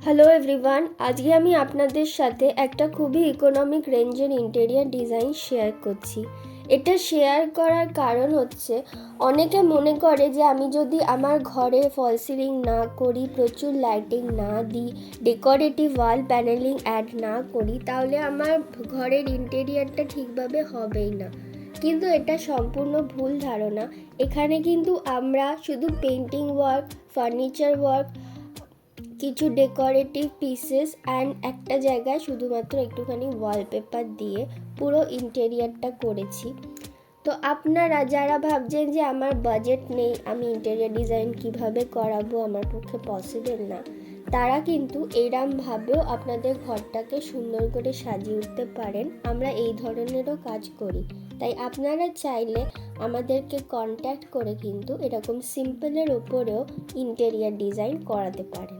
Hello everyone, আজকে আমি আপনাদের সাথে একটা খুবই ইকোনমিক রেঞ্জের ইন্টেরিয়ার ডিজাইন শেয়ার করছি। এটা শেয়ার করার কারণ হচ্ছে অনেকে মনে করে যে আমি যদি আমার ঘরে ফল সিলিং না করি, প্রচুর লাইটিং না দিই, ডেকোরেটিভ ওয়াল প্যানেলিং অ্যাড না করি, তাহলে আমার ঘরের ইন্টেরিয়ারটা ঠিকভাবে হবেই না। কিন্তু এটা সম্পূর্ণ ভুল ধারণা। এখানে কিন্তু আমরা শুধু পেন্টিং ওয়ার্ক, ফার্নিচার ওয়ার্ক, কিছু ডেকোরেটিভ পিসেস অ্যান্ড একটা জায়গায় শুধুমাত্র একটুখানি ওয়ালপেপার দিয়ে পুরো ইন্টেরিয়ারটা করেছি। তো আপনারা যারা ভাবছেন যে আমার বাজেট নেই, আমি ইন্টেরিয়ার ডিজাইন কিভাবে করাবো, আমার পক্ষে পসিবল না, তারা কিন্তু এইরকমভাবেও আপনাদের ঘরটাকে সুন্দর করে সাজিয়ে উঠতে পারেন। আমরা এই ধরনেরও কাজ করি, তাই আপনারা চাইলে আমাদেরকে কন্ট্যাক্ট করে কিন্তু এরকম সিম্পলের ওপরেও ইন্টেরিয়ার ডিজাইন করাতে পারেন।